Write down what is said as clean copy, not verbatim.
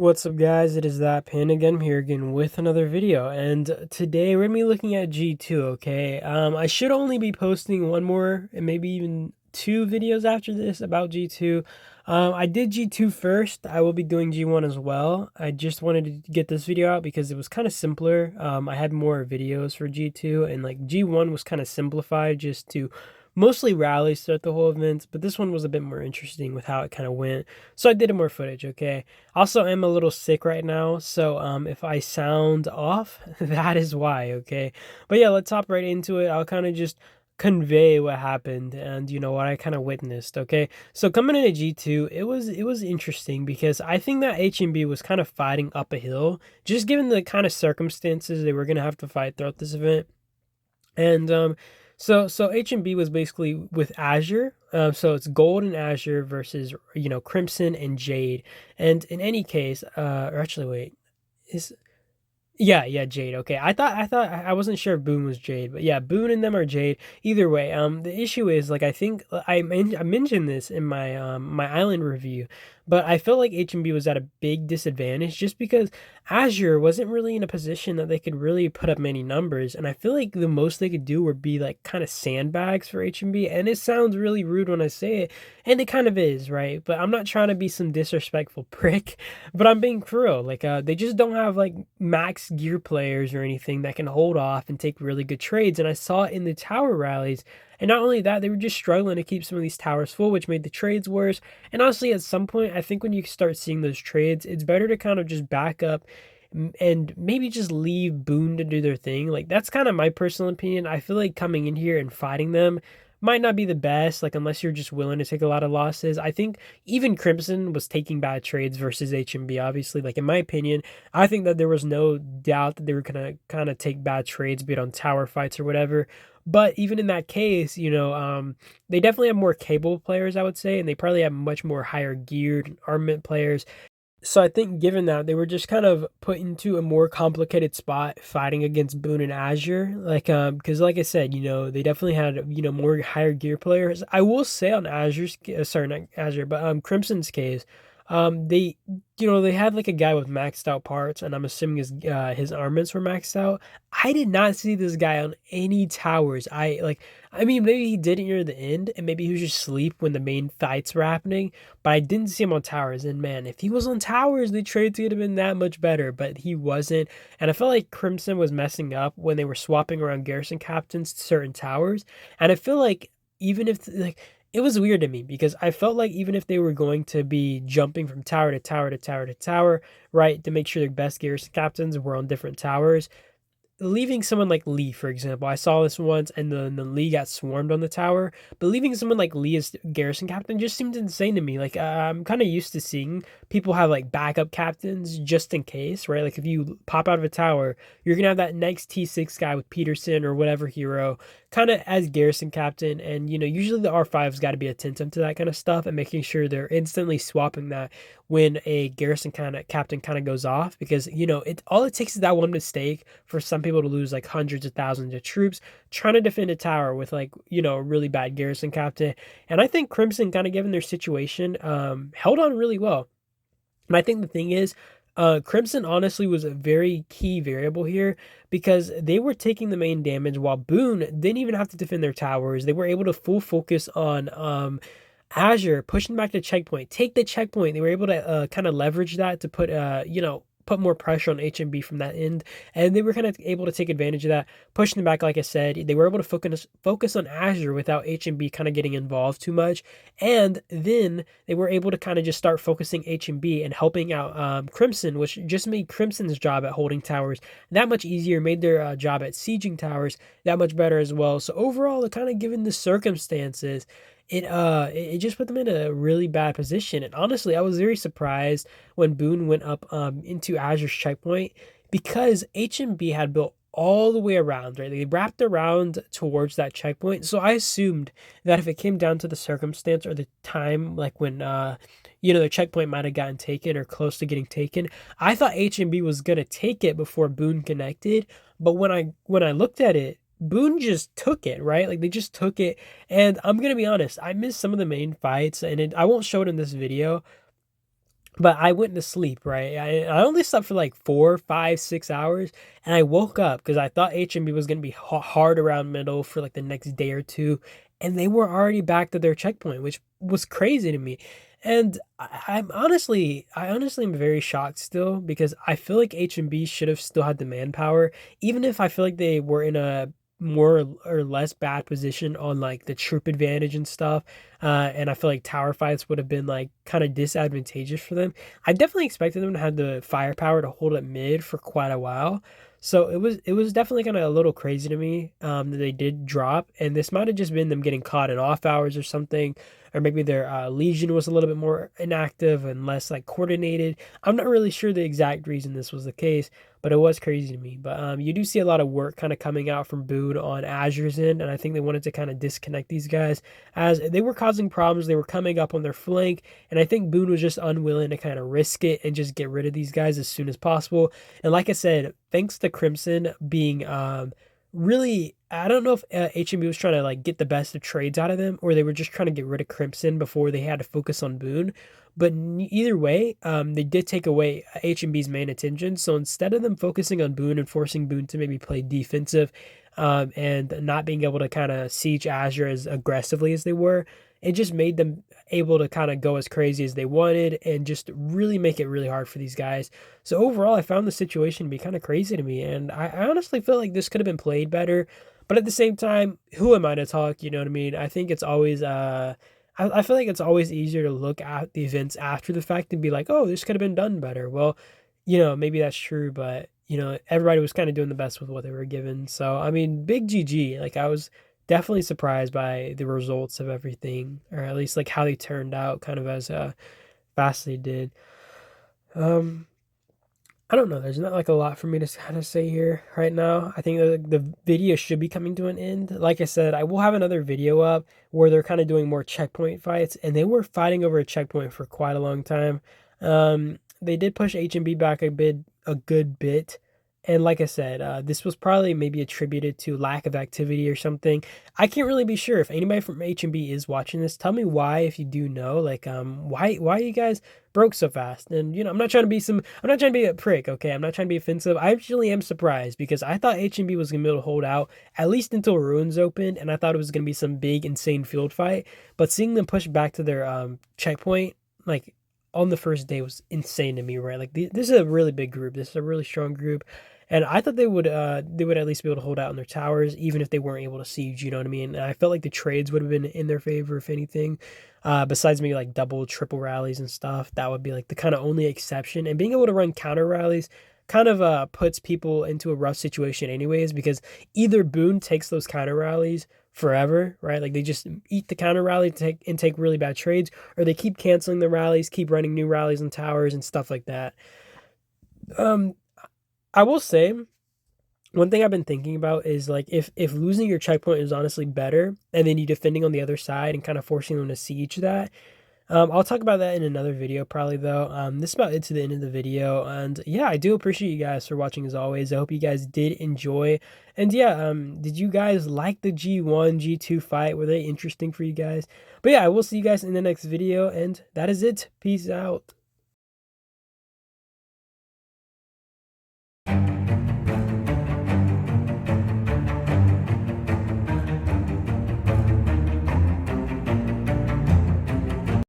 What's up guys, it is that pin again. I'm here again with another video, and today we're gonna be looking at G2, okay? I should only be posting one more and maybe even two videos after this about G2. I did G2 first. I will be doing G1 as well. I just wanted to get this video out because it was kind of simpler. I had more videos for G2, and like G1 was kind of simplified just to mostly rallies throughout the whole event, but this one was a bit more interesting with how it kind of went. So I did more footage, okay? Also, I'm a little sick right now, so if I sound off, that is why, okay? But yeah, let's hop right into it. I'll kind of just convey what happened and what I kind of witnessed, okay? So coming into G2, it was interesting because I think that HNB was kind of fighting up a hill, just given the kind of circumstances they were going to have to fight throughout this event. And so HNB was basically with Azure. So it's Gold and Azure versus Crimson and Jade. And in any case, or actually wait, is yeah, Jade. Okay, I thought I wasn't sure if Boon was Jade, but yeah, Boon and them are Jade. Either way, the issue is like I think I mentioned this in my my island review, but I felt like HMB was at a big disadvantage just because Azure wasn't really in a position that they could really put up many numbers, and I feel like the most they could do would be like kind of sandbags for HMB, and it sounds really rude when I say it, and it kind of is, right? But I'm not trying to be some disrespectful prick, but I'm being cruel. Like they just don't have like max gear players or anything that can hold off and take really good trades. And I saw it in the tower rallies. And not only that, they were just struggling to keep some of these towers full, which made the trades worse. And honestly, at some point, I think when you start seeing those trades, it's better to kind of just back up and maybe just leave Boon to do their thing. Like that's kind of my personal opinion. I feel like coming in here and fighting them might not be the best, like unless you're just willing to take a lot of losses. I think even Crimson was taking bad trades versus HMB, obviously. Like in my opinion, I think that there was no doubt that they were gonna kind of take bad trades, be it on tower fights or whatever. But even in that case, they definitely have more capable players, I would say, and they probably have much more higher geared armament players. So I think given that they were just kind of put into a more complicated spot fighting against Boon and Azure, like because like I said, they definitely had more higher gear players. I will say on Azure's, sorry, not Azure, but Crimson's case, they they had like a guy with maxed out parts, and I'm assuming his armaments were maxed out. I did not see this guy on any towers. I mean, maybe he did it near the end, and maybe he was just asleep when the main fights were happening. But I didn't see him on towers. And man, if he was on towers, the trades could have been that much better. But he wasn't. And I felt like Crimson was messing up when they were swapping around garrison captains to certain towers. And I feel like even if like it was weird to me because I felt like even if they were going to be jumping from tower to tower to tower to tower, right, to make sure their best garrison captains were on different towers, leaving someone like Lee, for example, I saw this once, and then Lee got swarmed on the tower. But leaving someone like Lee as garrison captain just seemed insane to me. Like I'm kind of used to seeing people have like backup captains just in case, right? Like if you pop out of a tower, you're gonna have that next T6 guy with Peterson or whatever hero, kind of as garrison captain. And usually the R5's got to be attentive to that kind of stuff and making sure they're instantly swapping that when a garrison kind of captain kind of goes off, because it all it takes is that one mistake for some people to lose like hundreds of thousands of troops trying to defend a tower with like a really bad garrison captain. And I think Crimson, kind of given their situation, held on really well. And I think the thing is, Crimson honestly was a very key variable here because they were taking the main damage while Boon didn't even have to defend their towers. They were able to full focus on Azure, pushing back the checkpoint, take the checkpoint. They were able to kind of leverage that to put put more pressure on HMB from that end, and they were kind of able to take advantage of that, pushing them back. Like I said, they were able to focus on Azure without HMB kind of getting involved too much, and then they were able to kind of just start focusing HMB and helping out Crimson, which just made Crimson's job at holding towers that much easier, made their job at sieging towers that much better as well. So overall, kind of given the circumstances, it just put them in a really bad position. And honestly, I was very surprised when Boon went up into Azure's checkpoint because HMB had built all the way around, right? They wrapped around towards that checkpoint. So I assumed that if it came down to the circumstance or the time, like when the checkpoint might have gotten taken or close to getting taken, I thought HMB was gonna take it before Boon connected. But when I looked at it, Boone just took it, right? Like they just took it. And I'm gonna be honest, I missed some of the main fights, and I won't show it in this video, But I went to sleep, right? I only slept for like 4, 5, 6 hours, and I woke up because I thought HMB was gonna be hard around middle for like the next day or two, and they were already back to their checkpoint, which was crazy to me. And I honestly am very shocked still because I feel like HMB should have still had the manpower, even if I feel like they were in a more or less bad position on like the troop advantage and stuff. And I feel like tower fights would have been like kind of disadvantageous for them. I definitely expected them to have the firepower to hold up mid for quite a while. So it was definitely kind of a little crazy to me that they did drop, and this might have just been them getting caught in off hours or something, or maybe their legion was a little bit more inactive and less like coordinated. I'm not really sure the exact reason this was the case, but it was crazy to me. But you do see a lot of work kind of coming out from BOON on Azure's end, and I think they wanted to kind of disconnect these guys as they were causing problems. They were coming up on their flank, and I think BOON was just unwilling to kind of risk it and just get rid of these guys as soon as possible. And like I said, thanks to Crimson being really, I don't know if HNB was trying to like get the best of trades out of them, or they were just trying to get rid of Crimson before they had to focus on BOON. But either way, they did take away HNB's main attention. So instead of them focusing on BOON and forcing BOON to maybe play defensive, and not being able to kind of siege Azure as aggressively as they were, it just made them able to kind of go as crazy as they wanted and just really make it really hard for these guys. So overall, I found the situation to be kind of crazy to me, and I honestly feel like this could have been played better. But at the same time, who am I to talk? You know what I mean? I think it's always I feel like it's always easier to look at the events after the fact and be like, oh, this could have been done better. Well, maybe that's true, but everybody was kind of doing the best with what they were given. So I mean, big GG. Like I was definitely surprised by the results of everything, or at least like how they turned out, kind of as fast they did. Um, I don't know. There's not like a lot for me to kind of say here right now. I think the video should be coming to an end. Like I said, I will have another video up where they're kind of doing more checkpoint fights, and they were fighting over a checkpoint for quite a long time. They did push HMB back a good bit. And like I said, this was probably maybe attributed to lack of activity or something. I can't really be sure. If anybody from HMB is watching this, tell me why, if you do know, like why you guys broke so fast. And I'm not trying to be a prick, okay? I'm not trying to be offensive. I actually am surprised because I thought HMB was gonna be able to hold out at least until ruins opened, and I thought it was gonna be some big insane field fight. But seeing them push back to their checkpoint, like on the first day, was insane to me, right? Like this is a really big group. This is a really strong group. And I thought they would at least be able to hold out in their towers, even if they weren't able to siege, you know what I mean? And I felt like the trades would have been in their favor, if anything. Besides maybe like double, triple rallies and stuff, that would be like the kind of only exception. And being able to run counter rallies kind of puts people into a rough situation anyways, because either BOON takes those counter rallies forever, right? Like they just eat the counter rally and take really bad trades, or they keep canceling the rallies, keep running new rallies and towers and stuff like that. I will say one thing I've been thinking about is like if losing your checkpoint is honestly better, and then you defending on the other side and kind of forcing them to siege that. I'll talk about that in another video probably though. This is about it to the end of the video, and yeah, I do appreciate you guys for watching as always. I hope you guys did enjoy, and yeah, did you guys like the G1 G2 fight? Were they interesting for you guys? But yeah, I will see you guys in the next video, and that is it. Peace out.